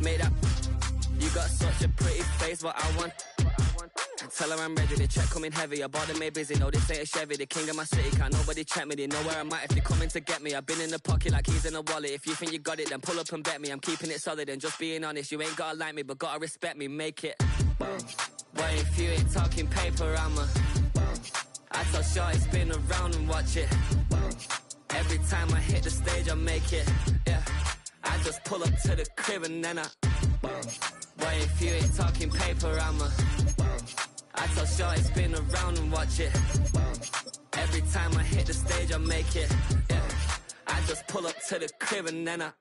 made up. You got such a pretty face, what I want. Tell her I'm ready, the check coming heavy. I bought them made busy, no this ain't a Chevy. The king of my city, can't nobody check me. They know where I'm at if they coming to get me. I've been in the pocket like keys in a wallet. If you think you got it, then pull up and bet me. I'm keeping it solid and just being honest. You ain't gotta like me, but gotta respect me, make it. But if you ain't talking paper, I tell shorty spin around and watch it. Every time I hit the stage, I make it. Yeah, I just pull up to the crib and then But if you ain't talking paper, I tell shorty spin around and watch it. Every time I hit the stage, I make it. Yeah, I just pull up to the crib and then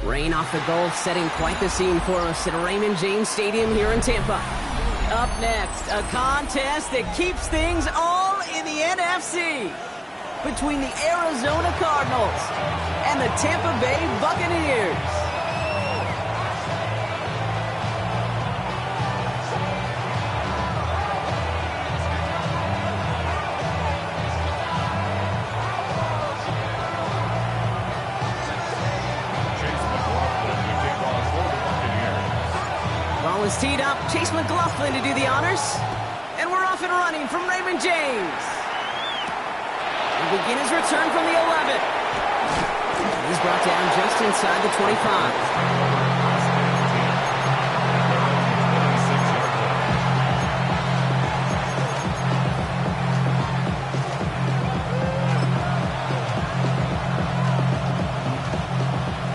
Rain off the goal, setting quite the scene for us at Raymond James Stadium here in Tampa. Up next, a contest that keeps things all in the NFC between the Arizona Cardinals and the Tampa Bay Buccaneers. Is teed up, Chase McLaughlin to do the honors, and we're off and running from Raymond James. He'll begin his return from the 11. He's brought down just inside the 25.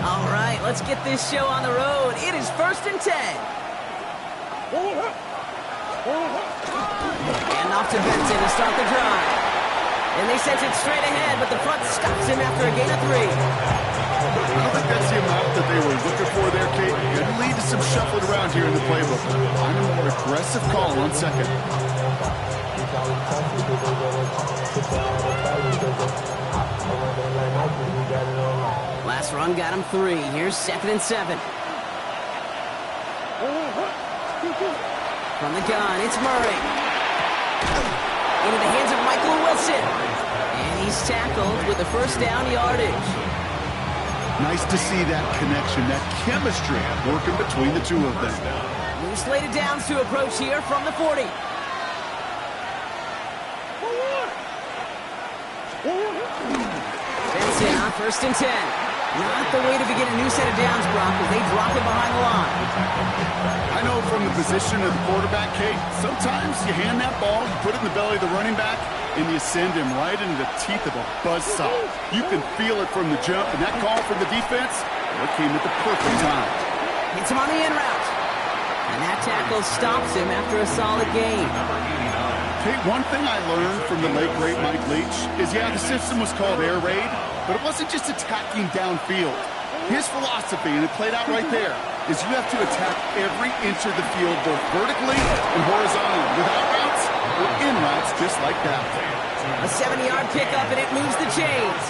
All right, let's get this show on the road. It is 1st and 10. And off to Benson to start the drive. And they sent it straight ahead, but the front stops him after a gain of 3. I don't think that's the amount that they were looking for there, Kate. Could lead to some shuffling around here in the playbook. I'm a more aggressive call on second. Last run got him 3. Here's 2nd and 7. From the gun, it's Murray. Into the hands of Michael Wilson. And he's tackled with the first down yardage. Nice to see that connection, that chemistry working between the two of them. New slated downs to approach here from the 40. Benson on 1st and 10. Not the way to begin a new set of downs, Brock, as they drop it behind the line. I know from the position of the quarterback, Kate, sometimes you hand that ball, you put it in the belly of the running back, and you send him right into the teeth of a buzzsaw. You can feel it from the jump, and that call from the defense, it came at the perfect time. Hits him on the in route. And that tackle stops him after a solid gain. Kate, one thing I learned from the late, great Mike Leach is, yeah, the system was called air raid, but it wasn't just attacking downfield. His philosophy, and it played out right there, is you have to attack every inch of the field, both vertically and horizontally, without routes or in routes, just like that. A 70-yard pickup, and it moves the chains.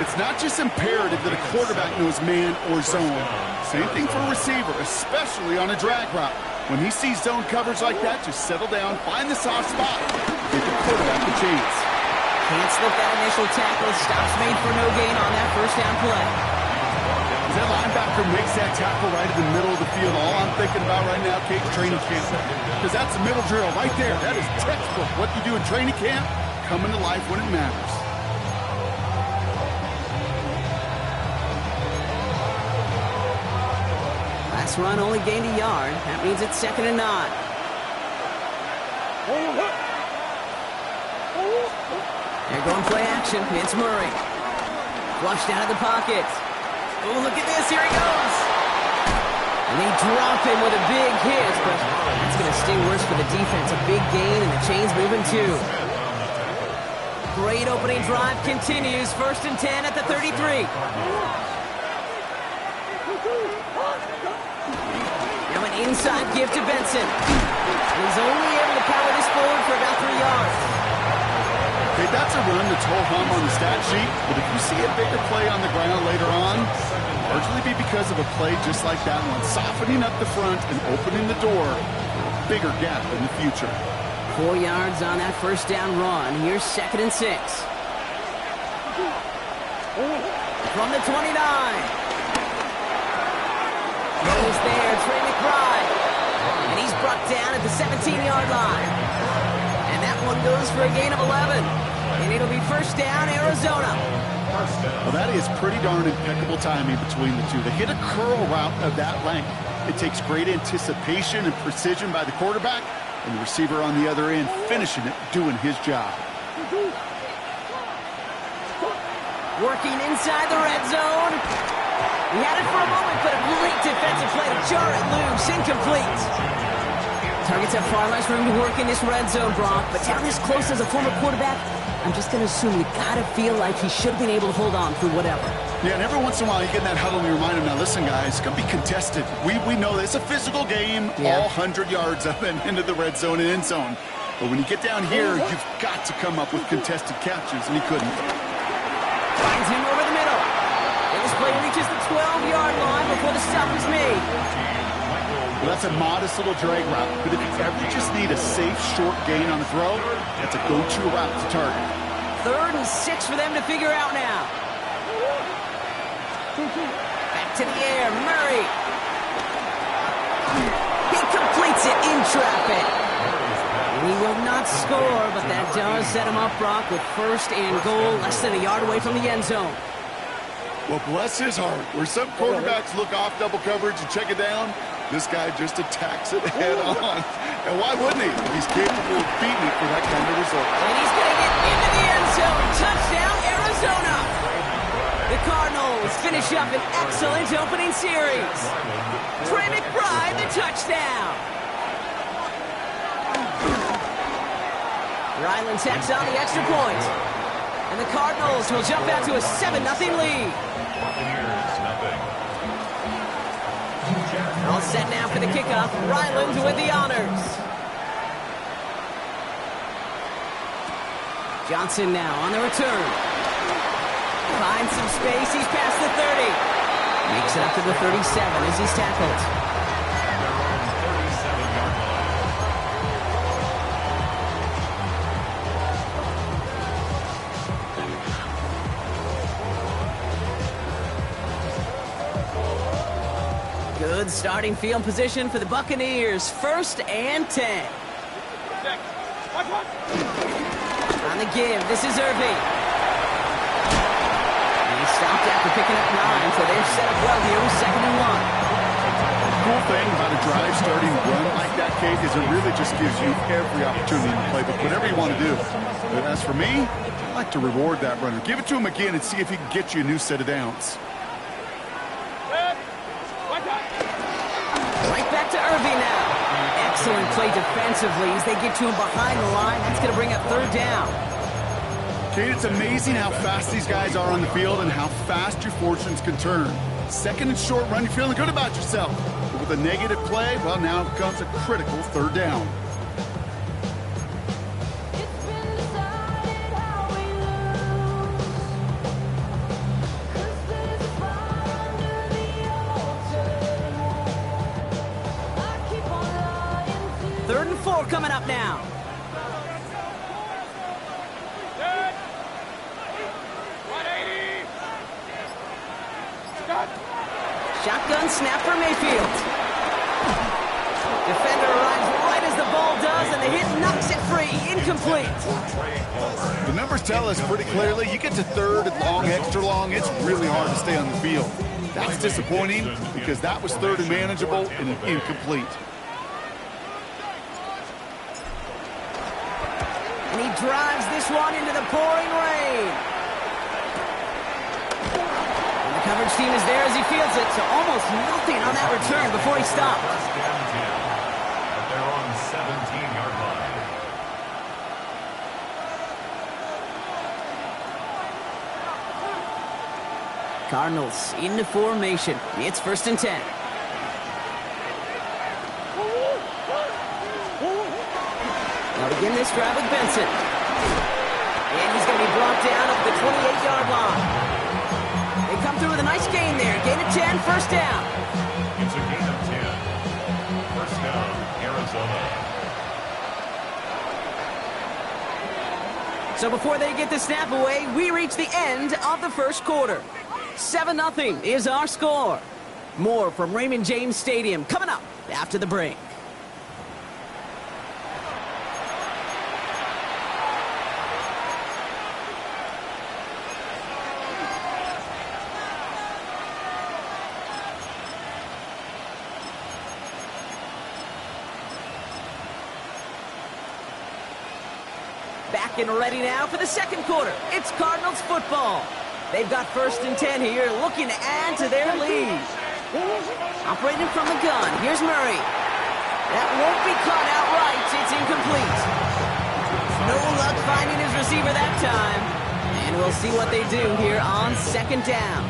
It's not just imperative that a quarterback knows man or zone. Same thing for a receiver, especially on a drag route. When he sees zone coverage like that, just settle down, find the soft spot, get the quarterback the chains. Can't slip that initial tackle. Stops made for no gain on that first down play. As that linebacker makes that tackle right in the middle of the field, all I'm thinking about right now, Kate, training camp. Because that's a middle drill right there. That is textbook. What you do in training camp, coming to life when it matters. Last run only gained a yard. That means it's 2nd and 9. They're going play action. It's Murray. Flushed out of the pocket. Oh, look at this. Here he goes. And they drop him with a big hit, but that's going to sting worse for the defense. A big gain, and the chain's moving too. great opening drive continues. 1st and 10 at the 33. Now an inside give to Benson. He's only able to power this forward for about 3 yards. Okay, that's a run that's whole hum on the stat sheet, but if you see a bigger play on the ground later on, largely be because of a play just like that one, softening up the front and opening the door for a bigger gap in the future. 4 yards on that 1st down run. Here's 2nd and 6. From the 29. Goes there, Trey McBride. And he's brought down at the 17-yard line. And that one goes for a gain of 11. And it'll be 1st down, Arizona. Well, that is pretty darn impeccable timing between the two. They hit a curl route of that length. It takes great anticipation and precision by the quarterback, and the receiver on the other end finishing it, doing his job. Working inside the red zone. He had it for a moment, but a great defensive play to jar it loose. Incomplete. Targets have far less room to work in this red zone, Brock, but down this close as a former quarterback, I'm just going to assume you got to feel like he should have been able to hold on through whatever. Yeah, and every once in a while you get in that huddle and you remind him, now listen, guys, it's going to be contested. We know that it's a physical game, all 100 yards up and into the red zone and end zone. But when you get down here, you've got to come up with contested catches, and he couldn't. Finds him over the middle. And this play reaches the 12-yard line before the stop is made. Well, that's a modest little drag route, but if you ever just need a safe, short gain on the throw, that's a go-to route to target. 3rd and 6 for them to figure out now. Back to the air, Murray. He completes it in traffic. He will not score, but that does set him up, Brock, with 1st and goal, less than a yard away from the end zone. Well, bless his heart. Where some quarterbacks look off double coverage and check it down, this guy just attacks it head on. And why wouldn't he? He's capable of beating it for that kind of result. And he's going to get into the end zone. Touchdown, Arizona. The Cardinals finish up an excellent opening series. Trey McBride, the touchdown. Ryland tacks on the extra point. And the Cardinals will jump out to a 7-0 lead. All set now for the kickoff. Ryland with the honors. Johnson now on the return. Finds some space. He's past the 30. Makes it up to the 37 as he's tackled. Good starting field position for the Buccaneers. 1st and 10. On the give, this is Irving. He stopped after picking up 9, so they're set up well here with 2nd and 1. Cool thing about a drive starting run like that, Kate, is it really just gives you every opportunity to play, but whatever you want to do. But as for me, I like to reward that runner. Give it to him again and see if he can get you a new set of downs. Right back to Irving now. Excellent play defensively as they get to him behind the line. That's going to bring up 3rd down. Kate, it's amazing how fast these guys are on the field and how fast your fortunes can turn. 2nd and short run, you're feeling good about yourself. But with a negative play, well, now comes a critical 3rd down. Coming up now. Shotgun snap for Mayfield. Defender arrives right as the ball does, and the hit knocks it free. Incomplete. The numbers tell us pretty clearly, you get to 3rd and long, extra long, it's really hard to stay on the field. That's disappointing because that was 3rd and manageable and incomplete. And he drives this one into the pouring rain. And the coverage team is there as he fields it, so almost nothing on that return before he stopped. They're on 17-yard line. Cardinals into formation. It's 1st and 10. Now begin this drive with Benson. And he's going to be brought down at the 28-yard line. They come through with a nice gain there. Gain of 10, 1st down. It's a gain of 10. 1st down, Arizona. So before they get the snap away, we reach the end of the 1st quarter. 7-0 is our score. More from Raymond James Stadium coming up after the break. Back and ready now for the 2nd quarter. It's Cardinals football. They've got 1st and 10 here, looking to add to their lead. Operating from the gun, here's Murray. That won't be caught outright. It's incomplete. No luck finding his receiver that time. And we'll see what they do here on 2nd down.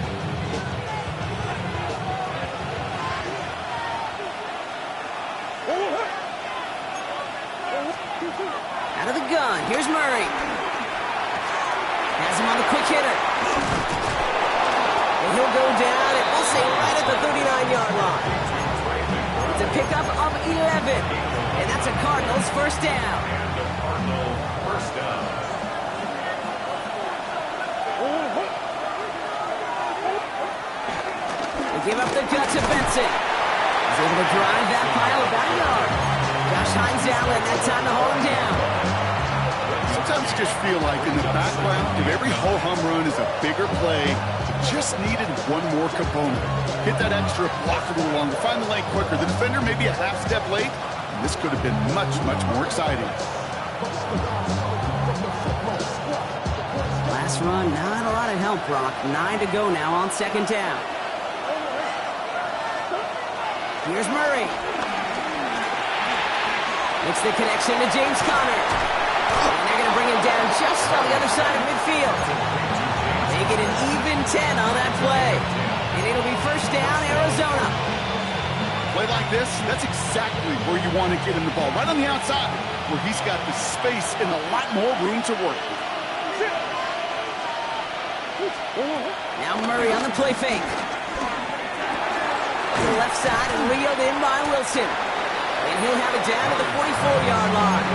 Out of the gun, here's Murray. Has him on the quick hitter. And he'll go down, and we'll say right at the 39-yard line. It's a pickup of 11. And that's a Cardinals 1st down. They give up the gut to Benson. He's able to drive that pile about a yard. Josh Hines Allen, that time to hold him down. Sometimes you just feel like in the background of every ho-hum run is a bigger play. Just needed one more component. Hit that extra, block a little longer, find the lane quicker. The defender may be a half step late, and this could have been much, much more exciting. Last run, not a lot of help, Brock. 9 to go now on 2nd down. Here's Murray. Makes the connection to James Conner. And they're going to bring him down just on the other side of midfield. They get an even 10 on that play. And it'll be 1st down, Arizona. Play like this, that's exactly where you want to get him the ball. Right on the outside, where he's got the space and a lot more room to work. Now Murray on the play fake. To the left side and reeled in by Wilson. And he'll have it down to the 44-yard line.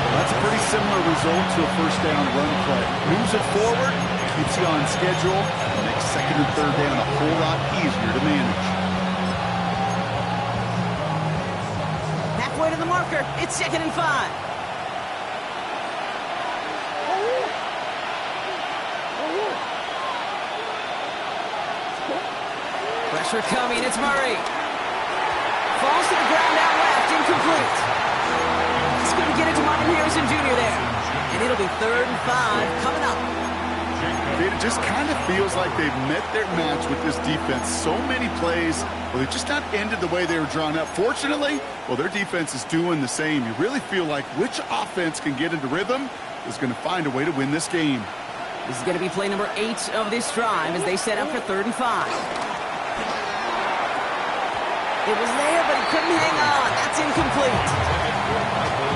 That's a pretty similar result to a 1st down run play. Moves it forward, keeps you on schedule, makes 2nd and 3rd down a whole lot easier to manage. Halfway to the marker, it's 2nd and 5. Pressure coming, it's Murray. Falls to the ground out left, incomplete. He's going to get it to Martin Harrison Jr. there. And it'll be 3rd and 5 coming up. It just kind of feels like they've met their match with this defense. So many plays, well, they've just not ended the way they were drawn up. Fortunately, well, their defense is doing the same. You really feel like which offense can get into rhythm is going to find a way to win this game. This is going to be play number 8 of this drive as they set up for 3rd and 5. It was there, but he couldn't hang on. That's incomplete.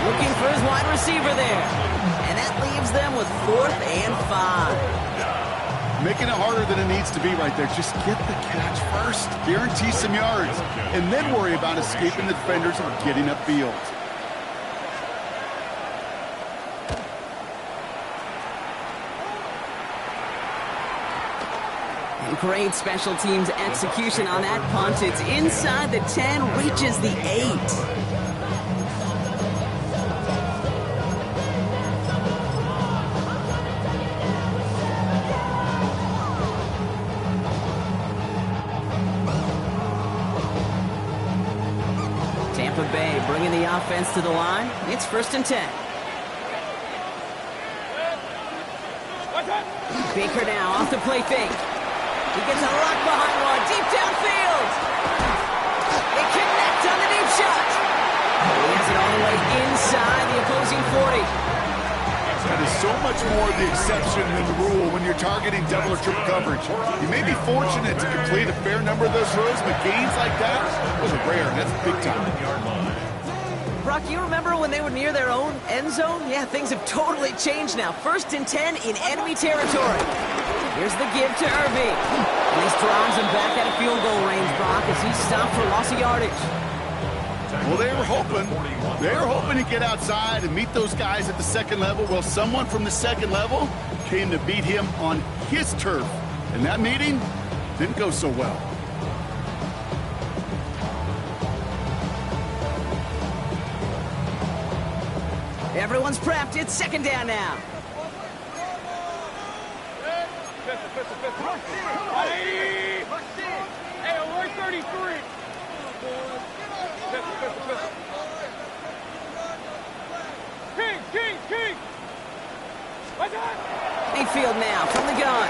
Looking for his wide receiver there. And that leaves them with 4th and 5. Making it harder than it needs to be right there. Just get the catch first. Guarantee some yards. And then worry about escaping the defenders and getting upfield. Great special teams execution on that punt. It's inside the 10, reaches the 8. Tampa Bay bringing the offense to the line. It's 1st and 10. Baker now off the play fake. He gets a lock behind one, deep downfield. They connect on the deep shot. He has it all the way inside the opposing 40. That is so much more the exception than the rule when you're targeting double or triple coverage. You may be fortunate to complete a fair number of those throws, but gains like that, those are rare, and that's big time. Brock, you remember when they were near their own end zone? Yeah, things have totally changed now. 1st and 10 in enemy territory. Here's the give to Irving. And this drives him back out of field goal range, Brock, as he's stopped for loss of yardage. Well, they were hoping to get outside and meet those guys at the second level. Well, someone from the second level came to beat him on his turf. And that meeting didn't go so well. Everyone's prepped. It's 2nd down now. Hey, we're 33. King! Mayfield now from the gun.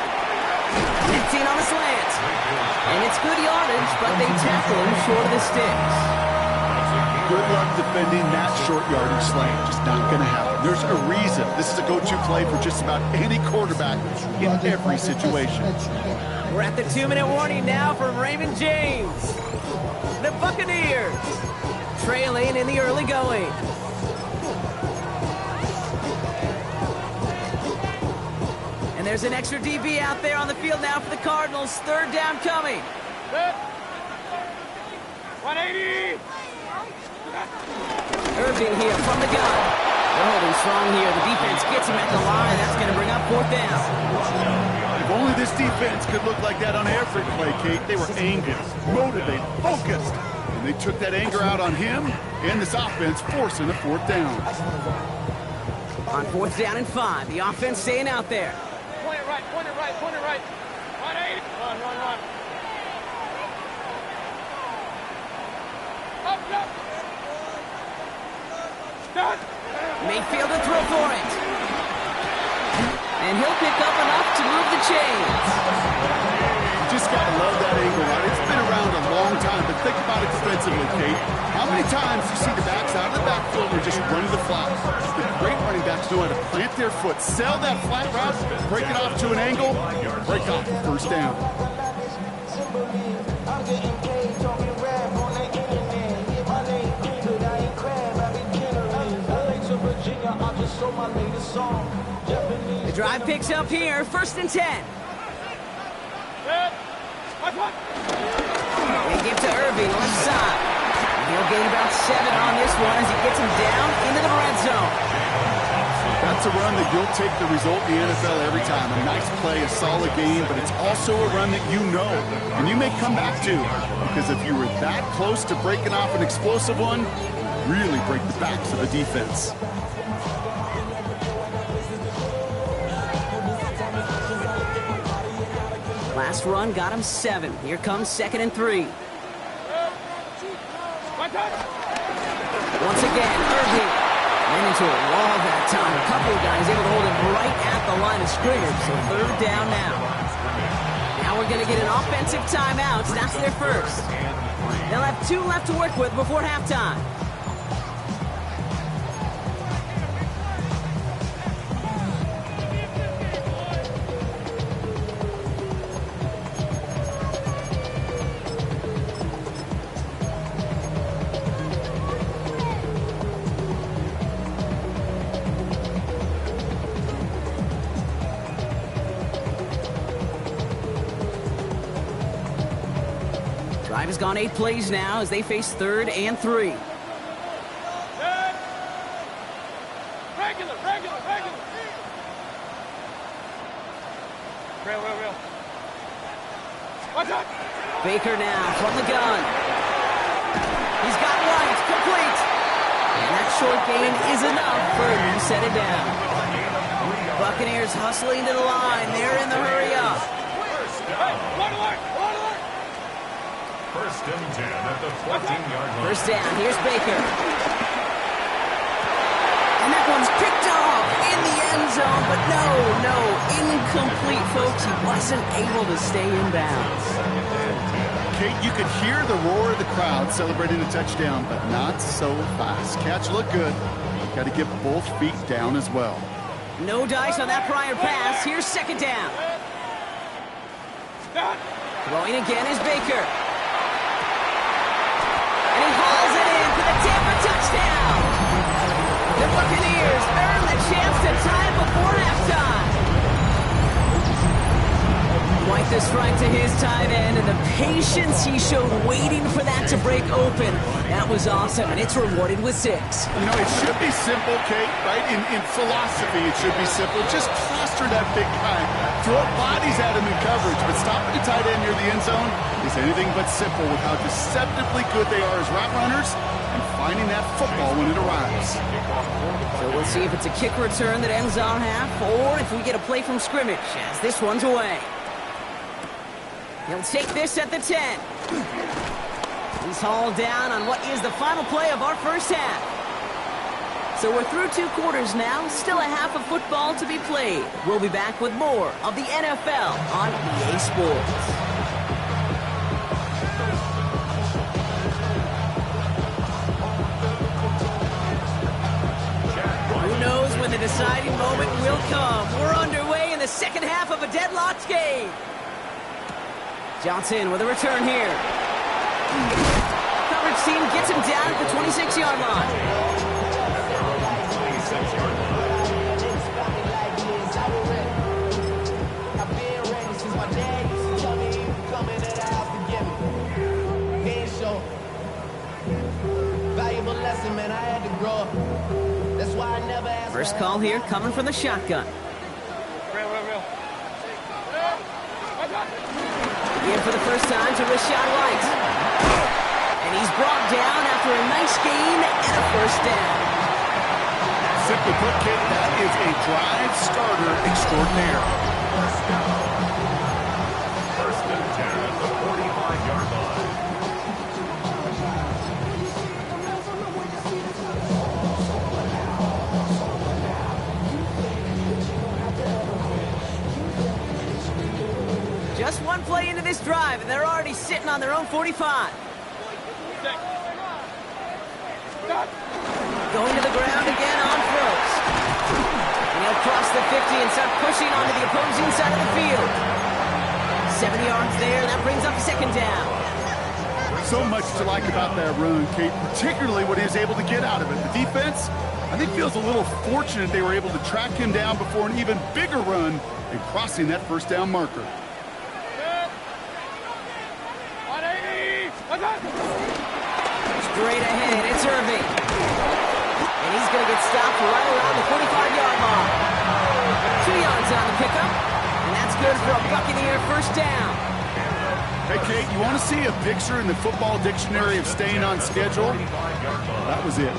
15 on the slant. And it's good yardage, but they tackle him short of the sticks. Good luck defending that short yardage slant. Just not going to happen. There's a reason. This is a go-to play for just about any quarterback in every situation. We're at the 2-minute warning now from Raymond James. The Buccaneers trailing in the early going. And there's an extra DB out there on the field now for the Cardinals. 3rd down coming. 180. Irving here from the gun. They're holding strong here. The defense gets him at the line. That's going to bring up 4th down. If only this defense could look like that on every play, Kate. They were angry, motivated, focused. And they took that anger out on him and this offense, forcing a 4th down. On 4th down and 5, the offense staying out there. Point it right. 180. Run. Up. Done. Mayfield to throw for it. And he'll pick up enough to move the chains. You just got to love that angle, right? It's been around a long time, but think about it defensively, Kate. How many times you see the backs out of the backfield and just run to the flat? The great running backs know how to plant their foot, sell that flat route, break it off to an angle, break off the 1st down. The drive picks up here, 1st and 10. They give to Irving, left side. He'll gain about 7 on this one as he gets him down into the red zone. That's a run that you'll take the result in the NFL every time. A nice play, a solid game, but it's also a run that you know and you may come back to, because if you were that close to breaking off an explosive one, really break the backs of the defense. Last run got him 7. Here comes 2nd and 3. Once again, Irving ran into a wall that time. A couple of guys able to hold him right at the line of scrimmage. So 3rd down now. Now we're going to get an offensive timeout. That's their first. They'll have 2 left to work with before halftime. Drive has gone 8 plays now as they face 3rd and 3. Regular. Real. Watch out. Baker now from the gun. He's got one, complete. And that short gain is enough for him to set it down. Buccaneers hustling to the line. They're in the hurry up. One alert. 1st and 10 at the 14-yard line. 1st down, here's Baker. And that one's picked off in the end zone, but no, incomplete, folks. He wasn't able to stay in bounds. Kate, you could hear the roar of the crowd celebrating a touchdown, but not so fast. Catch looked good. Got to get both feet down as well. No dice on that prior pass. Here's second down. Throwing again is Baker. And he hauls it in for the Tampa touchdown. The Buccaneers earn the chance to tie it before halftime. Quite the strike to his tight end, and the patience he showed waiting for that to break open. That was awesome, and it's rewarded with 6. You know, it should be simple, Kate, right? In philosophy, it should be simple. Just cluster that big guy. Throw bodies at him in coverage, but stopping the tight end near the end zone is anything but simple with how deceptively good they are as route runners and finding that football when it arrives. So we'll see if it's a kick return that ends our half, or if we get a play from scrimmage, as this one's away. He'll take this at the 10. He's hauled down on what is the final play of our first half. So we're through 2 quarters now, still a half of football to be played. We'll be back with more of the NFL on EA Sports. Who knows when the deciding moment will come? We're underway in the second half of a deadlocked game. Johnson with a return here. Coverage team gets him down at the 26-yard line. First call here coming from the shotgun. In for the first time to Rashad White. And he's brought down after a nice gain and a first down. Simply put, kid, that is a drive starter extraordinaire. First and 10 at the 45-yard line. Just one play into this drive, and they're already sitting on their own 45. Going to the ground again on throws. And he'll cross the 50 and start pushing onto the opposing side of the field. 7 yards there, that brings up second down. So much to like about that run, Kate, particularly what he was able to get out of it. The defense, I think, feels a little fortunate they were able to track him down before an even bigger run and crossing that first down marker. Straight ahead, it's Irving. And he's going to get stopped right around the 45-yard line. 2 yards on the pickup, and that's good for a Buccaneer first down. Hey, Kate, you want to see a picture in the football dictionary of staying on schedule? That was it.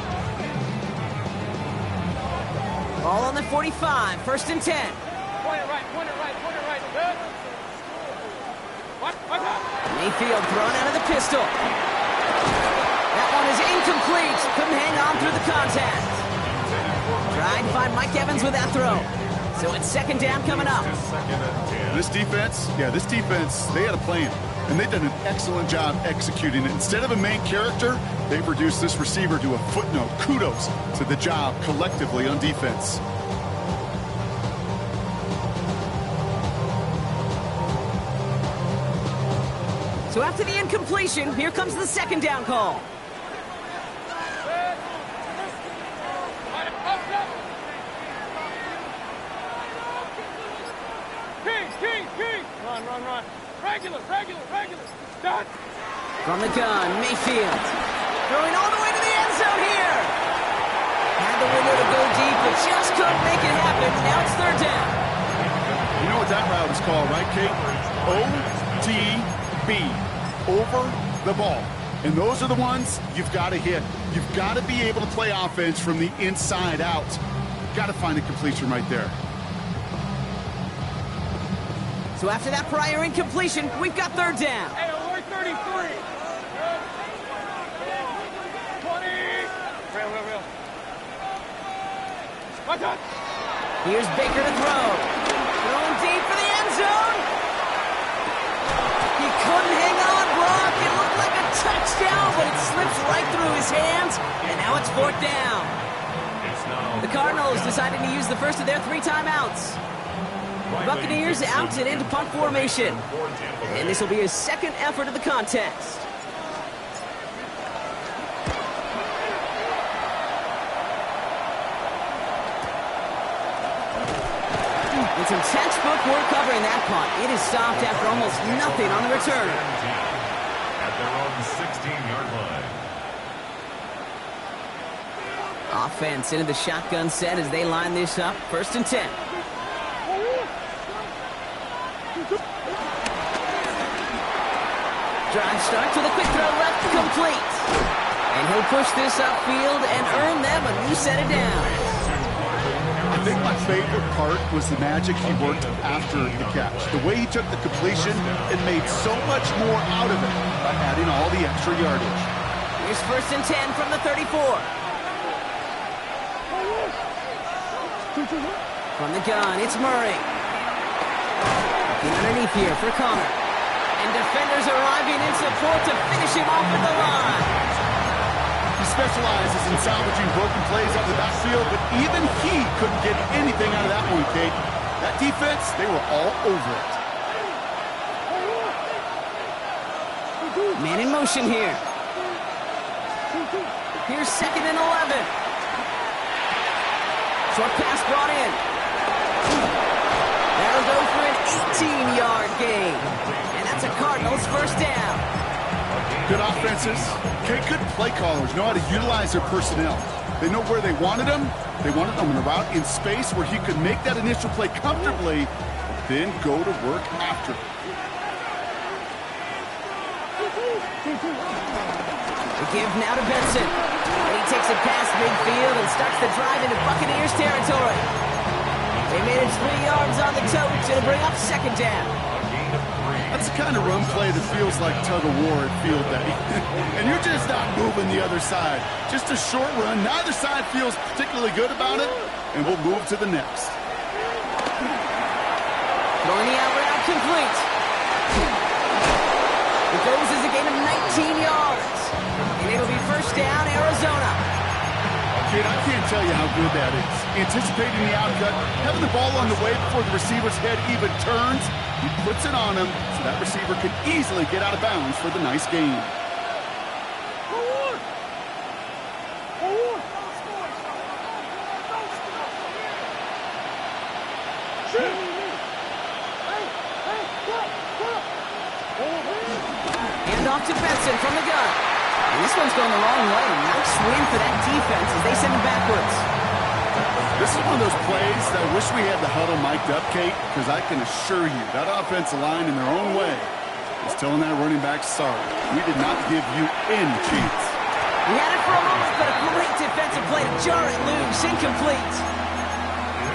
Ball on the 45, first and 10. Point it right, point it right, point it right. Good. What? Mayfield thrown out of the pistol. That one is incomplete. Couldn't hang on through the contact. Trying to find Mike Evans with that throw. So it's second down coming up. This defense, they had a plan. And they've done an excellent job executing it. Instead of a main character, they've reduced this receiver to a footnote. Kudos to the job collectively on defense. So after the incompletion, here comes the second down call. King. Run. Regular. Done. From the gun, Mayfield. Throwing all the way to the end zone here. Had the window to go deep, but just couldn't make it happen. Now it's third down. You know what that route is called, right, Kate? OTB. Over the ball. And those are the ones you've got to hit. You've got to be able to play offense from the inside out. You've got to find a completion right there. So after that prior incompletion, we've got third down. Hey, we're 33. 20. Real. Watch out. Here's Baker to throw. Throwing deep for the end zone. He couldn't hang on, Brock. It looked like a touchdown, but it slips right through his hands, and now it's fourth down. The Cardinals decided to use use the first of their 3 timeouts. The Buccaneers out and into punt formation. And this will be his second effort of the contest. It's some textbook work covering that punt. It is stopped after almost nothing on the return. At their own 16-yard line. Offense into the shotgun set as they line this up. 1st and 10. Drive starts with a quick throw left, complete. And he'll push this upfield and earn them a new set of downs. I think my favorite part was the magic he worked after the catch. The way he took the completion and made so much more out of it by adding all the extra yardage. Here's 1st and 10 from the 34. From the gun, it's Murray. Looking underneath here for Connor. And defenders arriving in support to finish him off at the line. He specializes in salvaging broken plays out of the backfield, but even he couldn't get anything out of that one, Kate. That defense, they were all over it. Man in motion here. Here's 2nd and 11. Short pass brought in. That'll go for an 18-yard gain. And that's a Cardinals 1st down. Good offenses. Kate, good play callers know how to utilize their personnel. They know where they wanted them. They wanted them in a route in space where he could make that initial play comfortably, then go to work after. The give now to Benson. And he takes it past midfield and starts the drive into Buccaneers territory. They made it 3 yards on the tote. It'll bring up 2nd down. That's the kind of run play that feels like tug-of-war at field day. And you're just not moving the other side. Just a short run. Neither side feels particularly good about it, and we'll move to the next. Throwing the out route complete. It goes as a gain of 19 yards. And it'll be 1st down, Arizona. Kid, I can't tell you how good that is. Anticipating the outcut, having the ball on the way before the receiver's head even turns, he puts it on him so that receiver can easily get out of bounds for the nice gain. Hand off to Benson from the gun. And this one's going the wrong way. Nice win for that defense as they send him backwards. This is one of those plays that I wish we had the huddle mic'd up, Kate, because I can assure you that offensive line in their own way is telling that running back, sorry, we did not give you any chance. We had it for a moment, but a great defensive play to jar it loose, incomplete.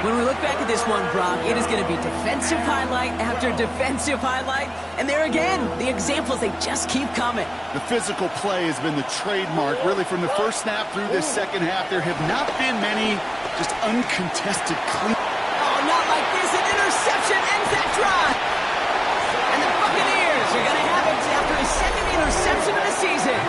When we look back at this one, Brock, it is going to be defensive highlight after defensive highlight. And there again, the examples, they just keep coming. The physical play has been the trademark, really, from the first snap through this second half. There have not been many just uncontested clean. Oh, not like this. An interception ends that drive. And the Buccaneers are going to have it after his 2nd interception of the season.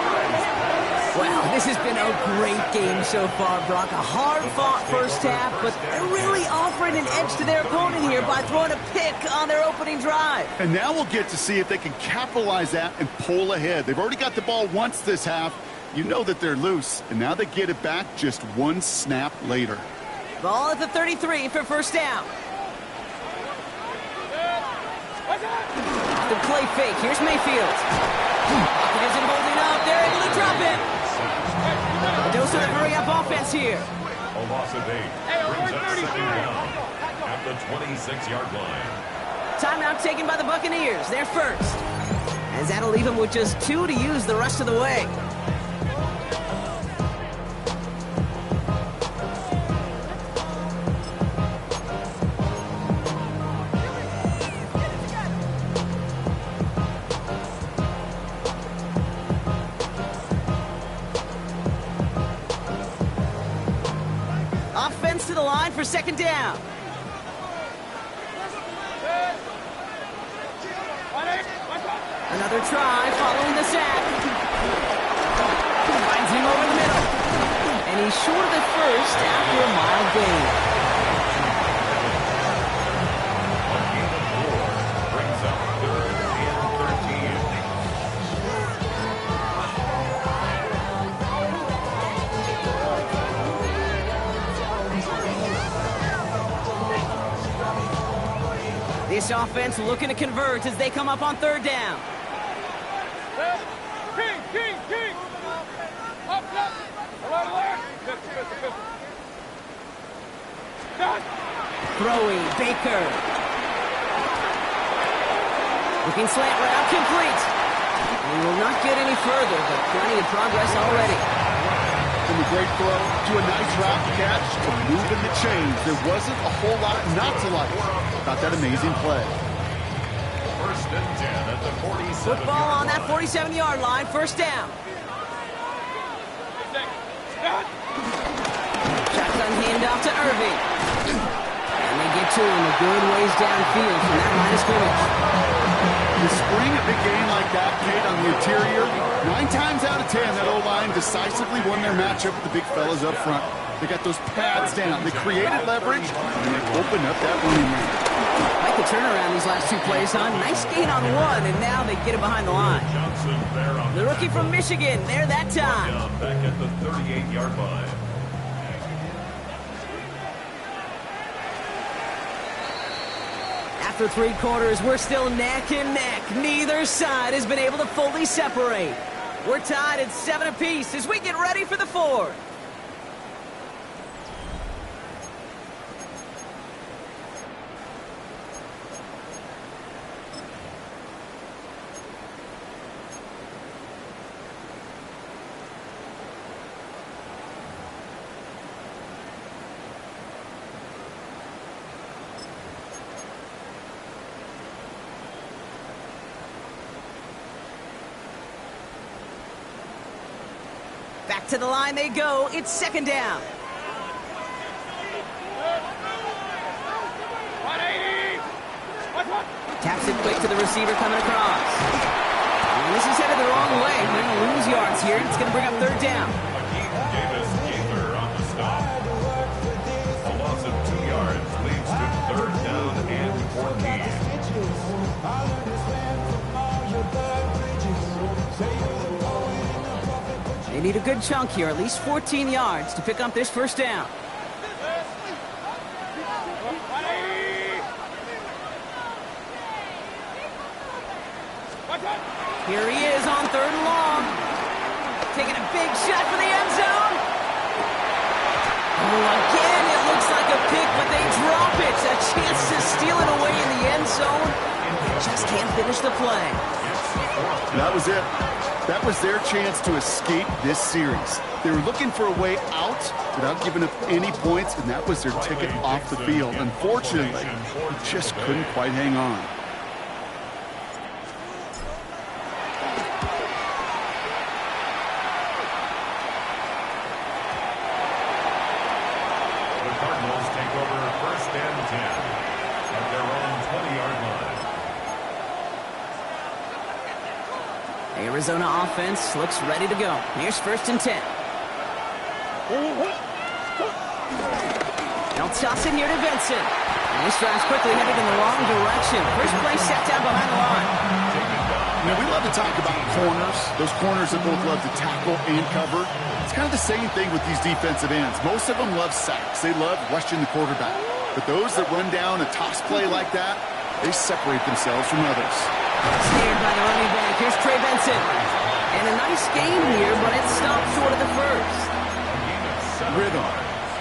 Wow, this has been a great game so far, Brock. A hard-fought first half, but they're really offering an edge to their opponent here by throwing a pick on their opening drive. And now we'll get to see if they can capitalize that and pull ahead. They've already got the ball once this half. You know that they're loose, and now they get it back just 1 snap later. Ball at the 33 for 1st down. The play fake. Here's Mayfield. Buccaneers are holding up. They're able to drop it. A dose of the hurry-up offense here. A loss of 8. Brings up 2nd down at the 26-yard line. Timeout taken by the Buccaneers. They're first. As that'll leave them with just 2 to use the rest of the way. Offense to the line for 2nd down. Another try following the sack. Finds him over the middle. And he's short of the first after a mild gain. This offense looking to convert as they come up on third down. King. Up. Alert. Pistol. Throwing, Baker. Looking slant route, complete. We will not get any further, but plenty of progress already. From a great throw to a nice route catch to moving the chains, there wasn't a whole lot not to like about that amazing play. First and 10 at the 47. Football on that 47-yard line, first down. Shotgun handoff to Irving. And they get to him a good ways downfield from that line of scrimmage. You spring a big game like that, Kate, on the interior, 9 times out of 10, that O-line decisively won their matchup with the big fellas up front. They got those pads down. They created leverage, and they opened up that running lane. Like the turnaround these last 2 plays, huh? Nice gain on one, and now they get it behind the line. The rookie from Michigan, there that time. Back at the 38-yard line. After 3 quarters, we're still neck and neck. Neither side has been able to fully separate. We're tied at 7 apiece as we get ready for the 4th. Back to the line they go. It's second down. 180. Taps it quick to the receiver coming across. And this is headed the wrong way. They're going to lose yards here. It's going to bring up third down. Gaither on the stop. A loss of 2 yards leads to third down and 14. They need a good chunk here, at least 14 yards to pick up this first down. Here he is on third and long. Taking a big shot for the end zone. Oh, again, it looks like a pick, but they drop it. A chance to steal it away in the end zone. Just can't finish the play. That was it. That was their chance to escape this series. They were looking for a way out without giving up any points, and that was their ticket off the field. Unfortunately, they just couldn't quite hang on. The Cardinals take over first and 10 at their own 20-yard line. Arizona offense looks ready to go. Here's first and 10. They'll toss it here to Vincent. And this drive's quickly headed in the wrong direction. First play set down behind the line. You know, we love to talk about corners, those corners that both love to tackle and cover. It's kind of the same thing with these defensive ends. Most of them love sacks. They love rushing the quarterback. But those that run down a toss play like that, they separate themselves from others. Snared by the running back. Here's Trey Benson. And a nice game here, but it stopped short of the first. Rhythm.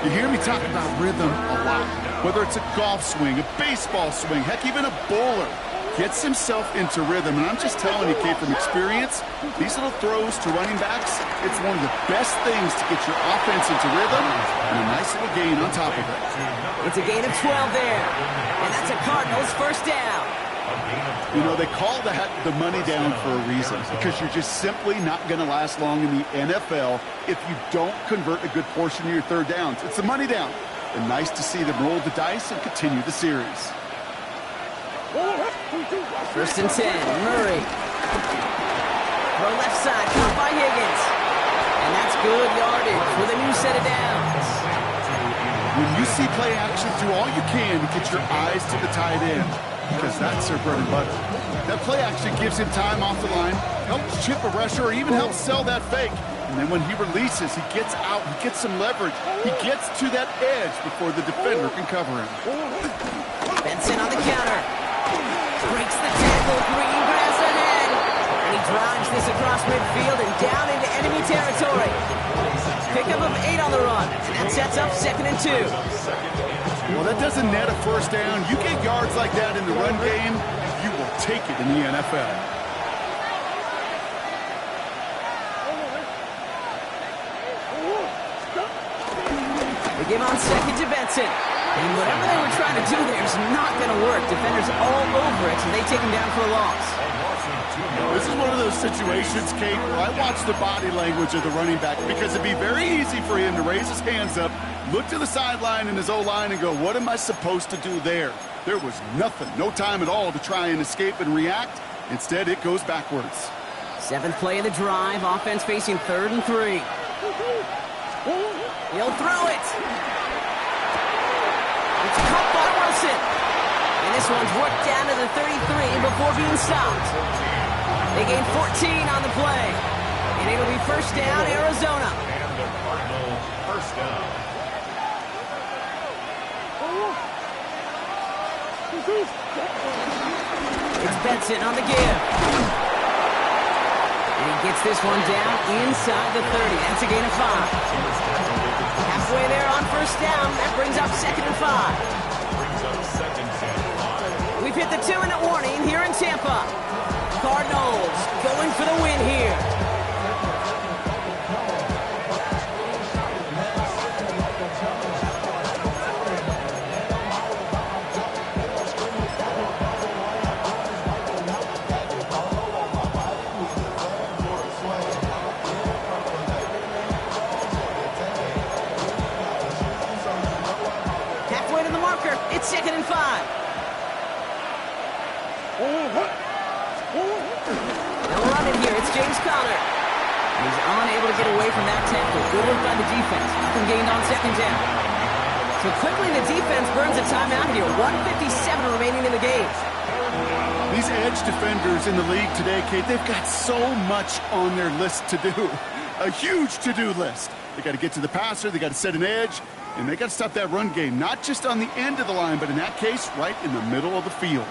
You hear me talk about rhythm a lot. Whether it's a golf swing, a baseball swing, heck, even a bowler gets himself into rhythm. And I'm just telling you, Kate, from experience, these little throws to running backs, it's one of the best things to get your offense into rhythm and a nice little gain on top of it. It's a gain of 12 there. And that's a Cardinals first down. You know, they call that the money down for a reason, because you're just simply not going to last long in the NFL if you don't convert a good portion of your third downs. It's the money down. And nice to see them roll the dice and continue the series. First and 10, Murray. Throw left side, caught by Higgins. And that's good yardage with a new set of downs. When you see play action, do all you can to get your eyes to the tight end, because that's their bread and butter. That play action gives him time off the line, helps chip a rusher, or even helps sell that fake. And then when he releases, he gets out, he gets some leverage. He gets to that edge before the defender can cover him. Benson on the counter. sets up 2nd and 2. Well, that doesn't net a first down. You get yards like that in the run game, you will take it in the NFL. They give on 2nd to Benson. And whatever they were trying to do there is not going to work. Defenders all over it, and they take him down for a loss. This is one of those situations, Kate, where I watch the body language of the running back because it'd be very easy for him to raise his hands up, look to the sideline in his O-line and go, what am I supposed to do there? There was nothing, no time at all to try and escape and react. Instead, it goes backwards. 7th play of the drive, offense facing 3rd and 3. He'll throw it. It's caught by Wilson. And this one's worked down to the 33 before being stopped. They gain 14 on the play. And it'll be first down, Arizona. And the Cardinal first down. It's Benson on the give. And he gets this one down inside the 30. That's a gain of 5. Halfway there on first down. That brings up 2nd and 5. We've hit the 2-minute warning here in Tampa. Cardinals going for the win here. Halfway to the marker. It's 2nd and 5. They'll run it here. It's James Conner. He's unable to get away from that tackle. Good work by the defense. Nothing gained on 2nd down. So quickly the defense burns a timeout here. 1:57 remaining in the game. These edge defenders in the league today, Kate, they've got so much on their list to do. A huge to-do list. They got to get to the passer, they got to set an edge, and they got to stop that run game. Not just on the end of the line, but in that case, right in the middle of the field.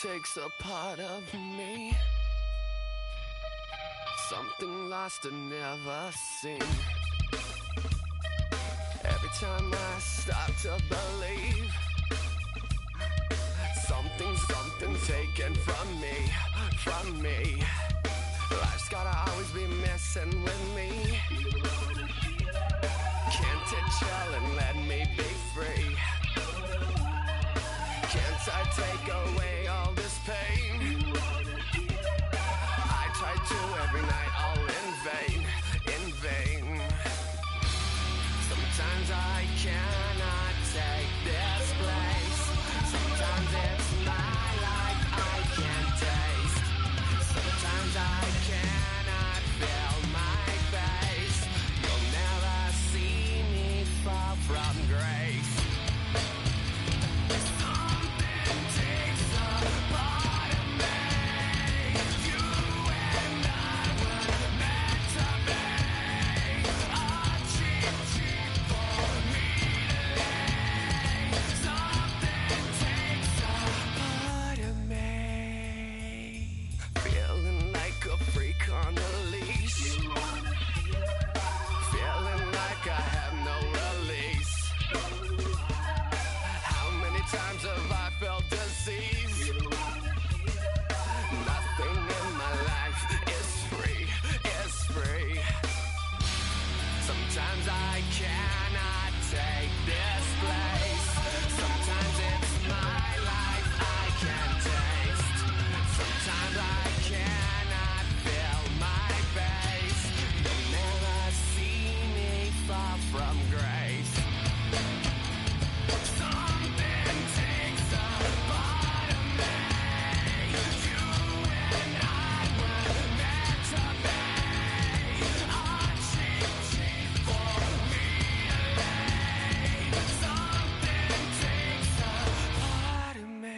takes a part of me. Something lost and never seen. Every time I start to believe, something taken from me. Life's gotta always be messing with me. Can't it chill and let me be free? Can't I take away all this pain? I try to every night, all in vain. Sometimes I cannot take this place. Sometimes it's my life I can't taste. Sometimes I cannot feel my face. You'll never see me fall from grace. Something takes a part of me. You and I were meant to be. A cheap for me to lay. Something takes a part of me. Feeling like a freak on a leash. Feeling like I have no release. How many times have I felt disease? Nothing in my life is free. Sometimes I cannot take this place. Sometimes it's my life I can't taste. Sometimes I cannot feel my face. You'll never see me fall from grace. Something takes a part of me. You and I were meant to be. A cheap for me to lay. Something takes a part of me.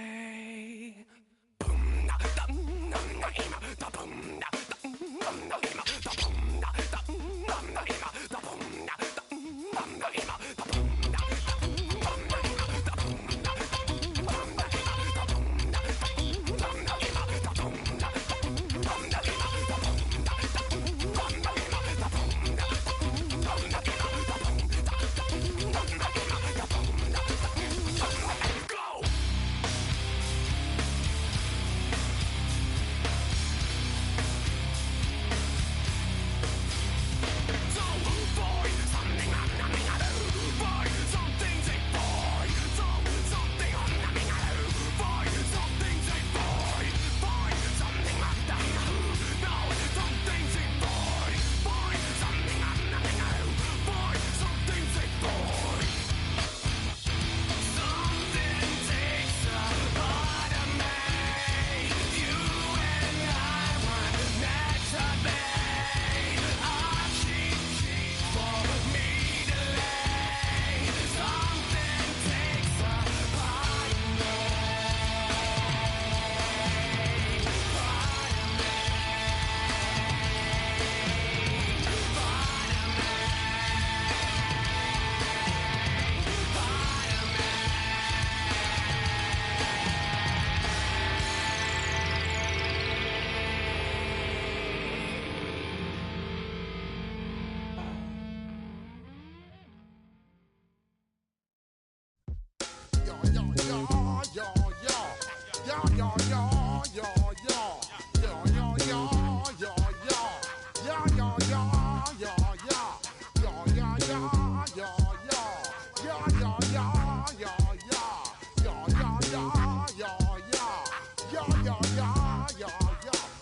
Boom, da dum dum da ima, da boom da dum dum da ima, da boom da dum dum da ima, da boom da dum dum da ima, da boom da dum dum da ima, da boom da dum dum da ima, da boom da dum dum da ima, da boom da dum dum da ima, da boom da dum dum da ima, da boom da dum dum da ima, da boom da dum dum da ima, da boom da go.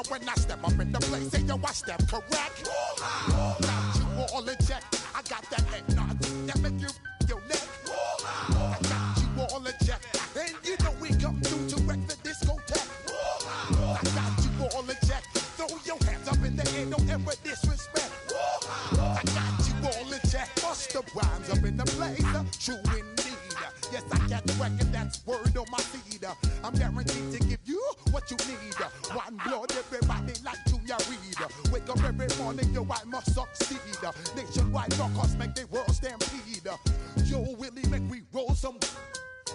When I step up in the place, say yo, I step correct. Got you all in check. I got that head nod that make you your neck. I got you all in check, and you know we come through to wreck the discotheque. I got you all in check. Throw your hands up in the air, don't ever disrespect. I got you all in check. Bust the rhymes up in the place, true indeed. Yes, I got the record, that's word on my feed. I'm guaranteed to give you what you need. One blood, everybody like Junior Reed. Wake up every morning, yo, I must succeed. Nationwide rockers make the world stampede. Yo, Willie, make we roll some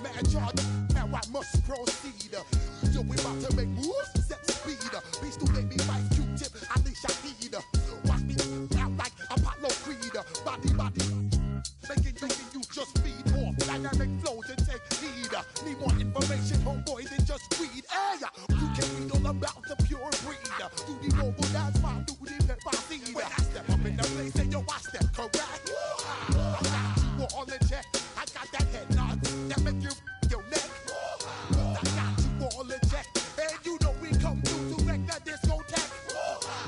mad charge. Now now I must proceed. Yo, we about to make moves, set speed. Beast to make me fight Q-tip, Alicia Heed. Watch me out like Apollo Creed. Body, making you just feed off dynamic flows and take heed. Need more information, homeboy, than just read. Hey, you can read all about the pure breed. Do the noble dance, my duty, pepper seed. When I step up in the place, then yo, I step correct. I got you all in check. I got that head nod that make you your neck. I got you all in check. And you know we come through to wreck the discotheque.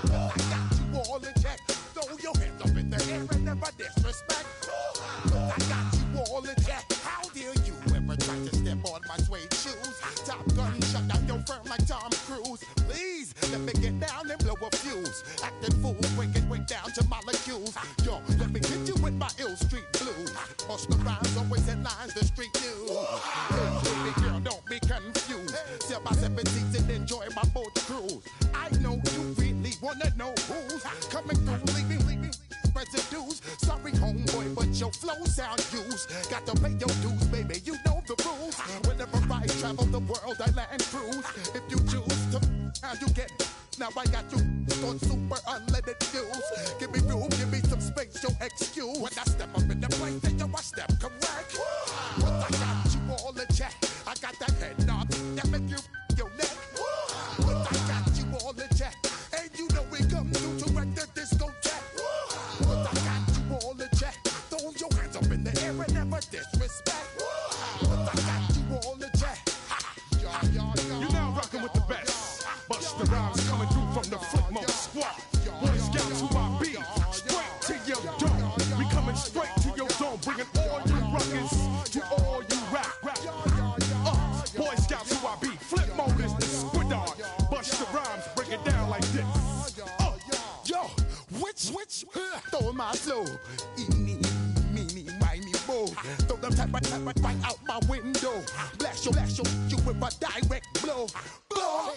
I got you all in check. Throw your hands up in the air and never disrespect. I got you all in check. How dare you ever try to step on my suede shoes? Top Gun shut down your firm like Tom Cruise. Please let me get down and blow a fuse. Acting fool, breaking way down to molecules. Yo, let me hit you with my ill street blues. Bust the rhymes, always headlines, the street news. Hey, baby girl, don't be confused. Sell my 17s and enjoy my boat cruise. I know you really wanna know who's coming through, leaving residues. Sorry, homeboy, but your flow sound used. Got to pay your dues, baby, you know the rules. Whenever I travel the world, I land cruise. If you choose to, how you get. Now I got you on super unleaded fuels. Give me room, give me some space, your excuse. When I step up in the place, then yo, I step correct. But I got you all in check. I got that head nod that make you your neck. But I got you all in check. And you know we come through to wreck the discotheque. But I got you all in check. Throw your hands up in the air and never disrespect. But I got you all in check. You're now rocking with the best. Bust the rhymes coming through from the Flip Mode Squad. Boy Scouts who I be. Straight to your dome. We coming straight to your dome. Bringing all you rockers to all you rap. Boy Scouts who I be. Flip Mode is the squid on. Bust the rhymes, break it down like this. Yo, which, throw my flow. Eeny, meeny, miny, mo. Throw them type right out my window. Blast you with a direct blow.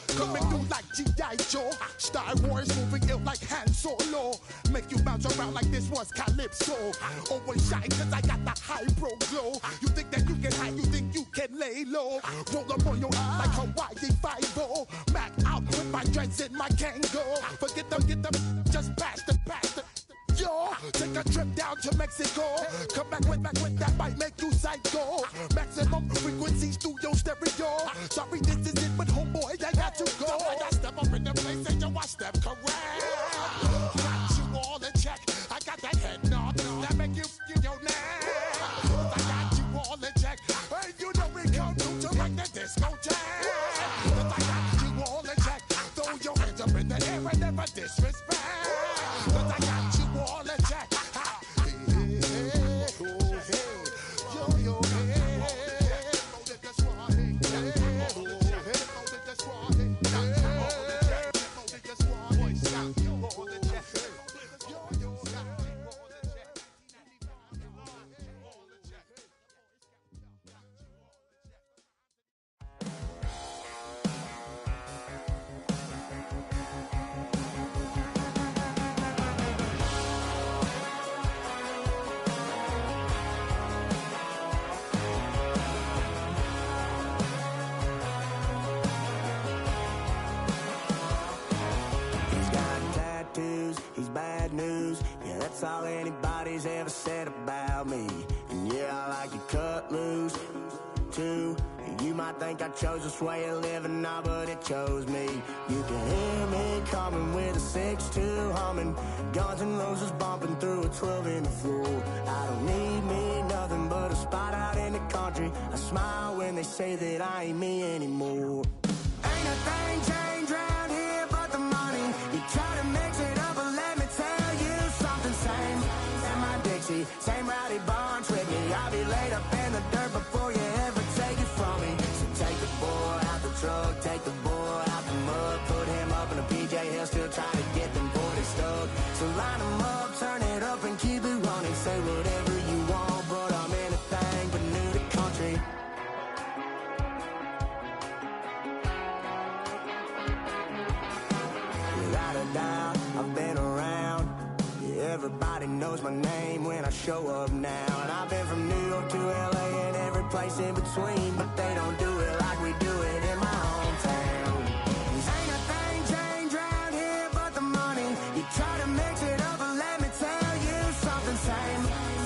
Coming through like G.I. Joe. Star Wars moving ill like Han Solo. Make you bounce around like this was Calypso. Always shine cause I got the high pro glow. You think that you can hide, you think you can lay low. Roll up on your eye like Hawaii 5-0. Mac out with my dreads in my Kango. Forget them, get them, just pass the. Yo, take a trip down to Mexico. Come back with that might make you psycho. Maximum frequencies through your stereo. Sorry, this is it, but homeboy, I got to go. I got step up in the place and yo, I step correct. Got you all in check. I got that head nod that make you your neck. I got you all in check. And you know we come through to wreck the discotheque. I got you all in check. Throw your hands up in the air and never disrespect. I got you all in check. That's all anybody's ever said about me. And yeah, I like to cut loose, too. You might think I chose this way of living, nah, but it chose me. You can hear me coming with a 6-2 humming, Guns N' Roses bumping through a 12 in the floor. I don't need me nothing but a spot out in the country. I smile when they say that I ain't me anymore. Ain't a thing changed round here but the money. You try to mix it up, but let me tell you something. Same in my Dixie, same rowdy barn trick me. I'll be laid up in the dirt before you ever take it from me. So take the boy out the truck, take the boy out the mud, put him up in a PJ, he'll still trying to get them 40 stuck. So line them up, turn it up and keep it running. Say whatever you want, but I'm anything but new to country. Without a doubt, I've been around. Yeah, everybody everybody knows my name when I show up now. And I've been from New York to LA and every place in between, but they don't do it like we do it in my hometown. Ain't a thing changed around here but the money. You try to mix it up, but let me tell you something. Same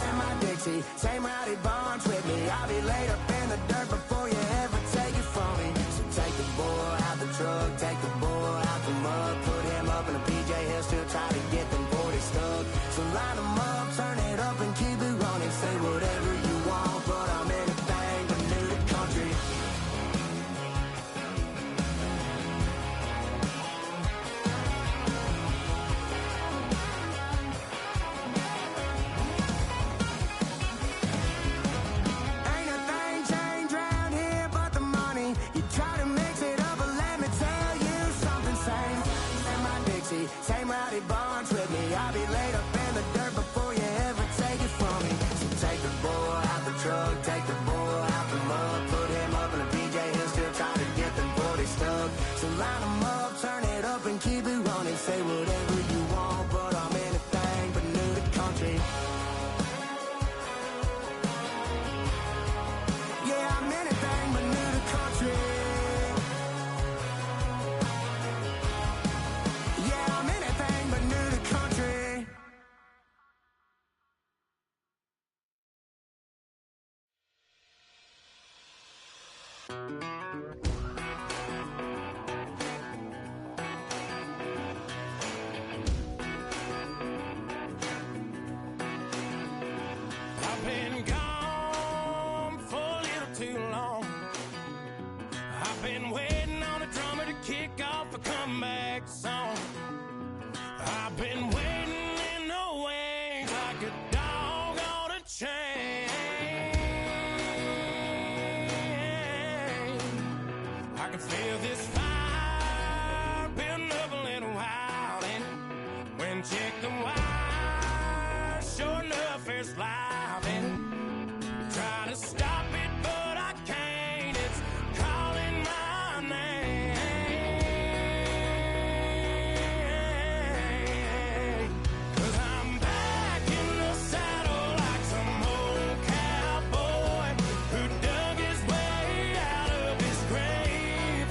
in my Dixie, same rowdy bunch with me. I'll be laid up in the dirt before you ever take it from me. So take the boy out the truck, take the boy out the mud, put him up in a PJ, he'll still try to get them 40 stuck. So line them up, turn it up and keep it running. Say whatever you want, but I'm anything but new to country. Ain't a thing changed around here but the money. You try to mix it up, but let me tell you something. Same in my Dixie, same rowdy bunch with me. I'll be laid up in the dirt before you ever take it from me. So take the boy out the truck, take the boy out the mud, put him up in a PJ, he'll still try to get them 40 stuck. So line them up, turn it up and keep it running. Say whatever you want, but I'm anything but new to country. Yeah, I'm anything but new to country. Yeah, I'm anything but new to country. I've been gone for a little too long. I've been waiting on a drummer to kick off a comeback song. I've been waiting in the wings like a dog on a chain. I can feel this fire building up a little while, and when check the wire, sure enough, it's live. And try to stop it, but I can't. It's calling my name. 'Cause I'm back in the saddle like some old cowboy who dug his way out of his grave.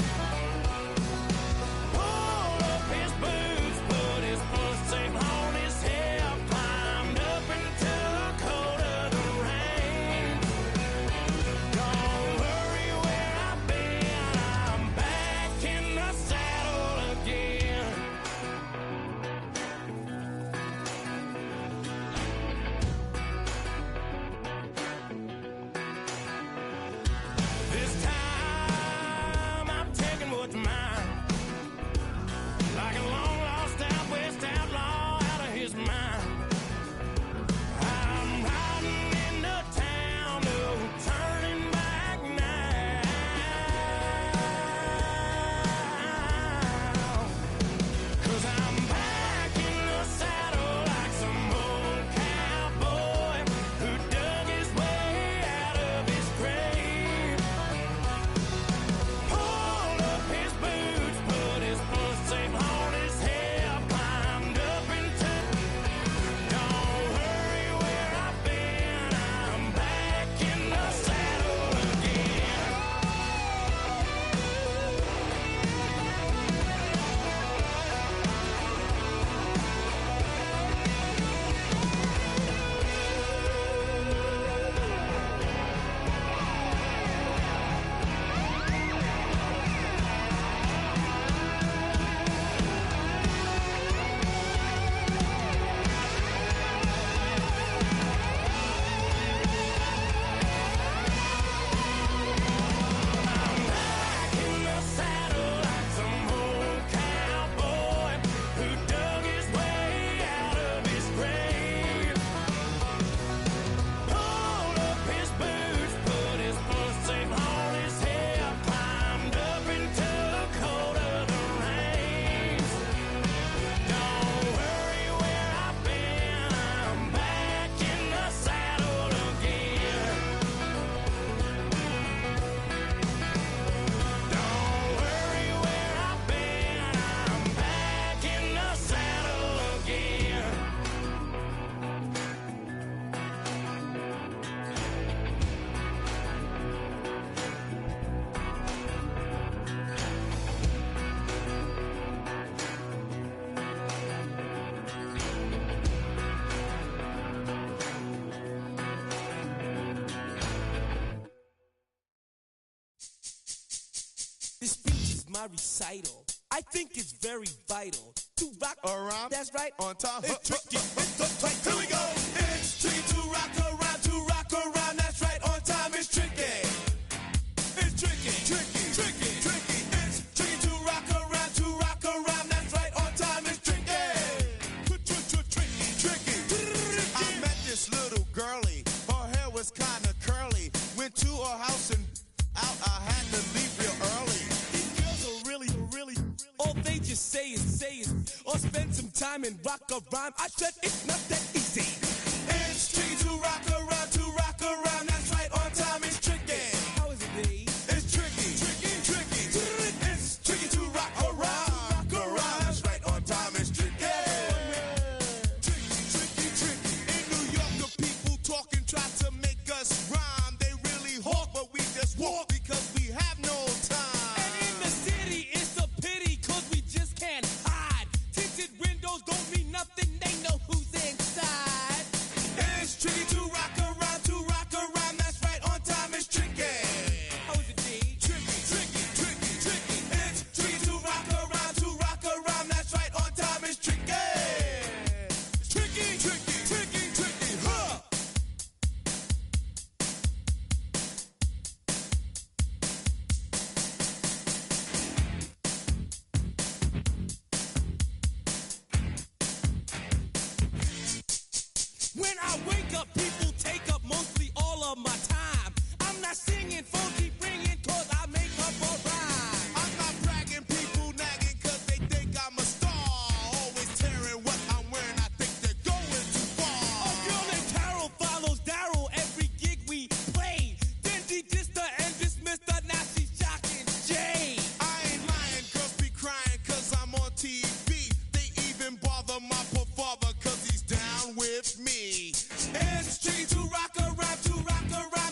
This speech is my recital. I think it's very vital to rock around. That's right. On time. It's tricky. Here we go. It's tricky to rock around. To rock around. That's right. On time. It's tricky. It's tricky. Tricky. Tricky. Tricky. It's tricky to rock around. To rock around. That's right. On time. It's tricky. Tricky. Tricky. I met this little girlie. Her hair was kind of curly. Went to her house and out. I had to leave real early. These girls are really. All they just say is, or spend some time and rock a rhyme. I said it's not that easy. It's tricky to rock around, that's right, on time it's tricky. How is it, B? It's tricky. It's tricky to rock around, that's right, on time it's tricky. Tricky. In New York, the people talking try to make us rhyme. They really hawk, but we just walk because we have no time. And in the city, it's a pity, cause we just can't hide. Tinted windows don't mean nothing, they know who's inside. It's tricky to rock around, that's right, on time it's tricky. How is it, D? Tricky. It's tricky to rock around, that's right, on time it's tricky. Tricky, huh? When I wake up, people take up mostly all of my time. I'm not singing, phone keep ringing, cause I make up a rhyme. I'm not bragging, people nagging, cause they think I'm a star. Always tearing what I'm wearing, I think they're going too far. A girl named Carol follows Daryl every gig we play. Then she dissed her and dismissed her, now she's shocking Jay. I ain't lying, girls be crying, cause I'm on TV. They even bother my poor father, cause he's down with me. It's tricky to rock around,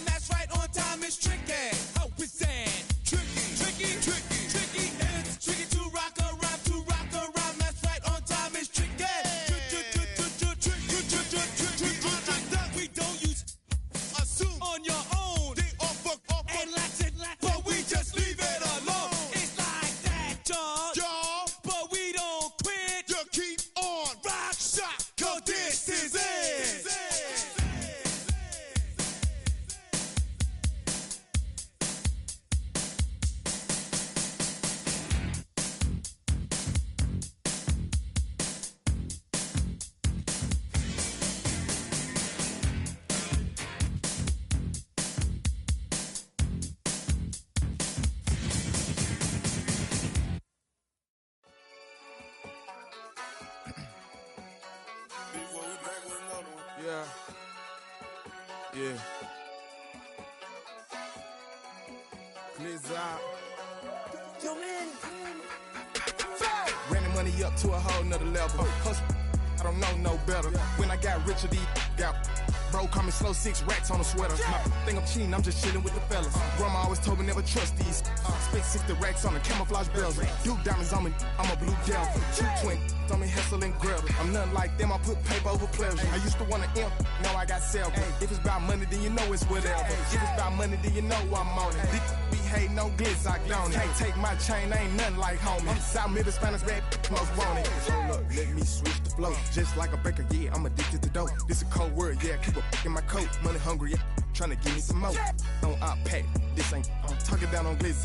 that's right, on time it's tricky. How is that? Tricky. It's tricky to rock around, that's right, on time it's tricky. Unlike that, we don't use assume on your own. They offer and lots, but we just leave it alone. It's like that, y'all, but we don't quit. You keep on rock shot, cause this is it. Yeah. Glizz out. Yo, man. Ran the money up to a whole nother level. Hustle, I don't know no better. When I got richer, these got bro, call me slow, 6 racks on a sweater. My think I'm cheating, I'm just chilling with the fellas. Grandma always told me never trust these. Spent 60 racks on the camouflage bells. Duke diamonds on me, I'm a blue gel. 2 twin on me, Hessel and Grub. I'm nothing like them, I put paper over pleasure. I used to want to imp, now I got several. If it's about money, then you know it's whatever. If it's about money, then you know I'm on it. Be hate no glitz, I on it. Hey, take my chain, ain't nothing like homie. South Middle Spanish bad, most want it. So look, let me switch the flow. Just like a breaker, yeah, I'm addicted to dope. This a cold word, yeah, keep a in my coat. Money hungry, yeah, tryna give me some more. On our pack, this ain't, I'm talking down on glitz.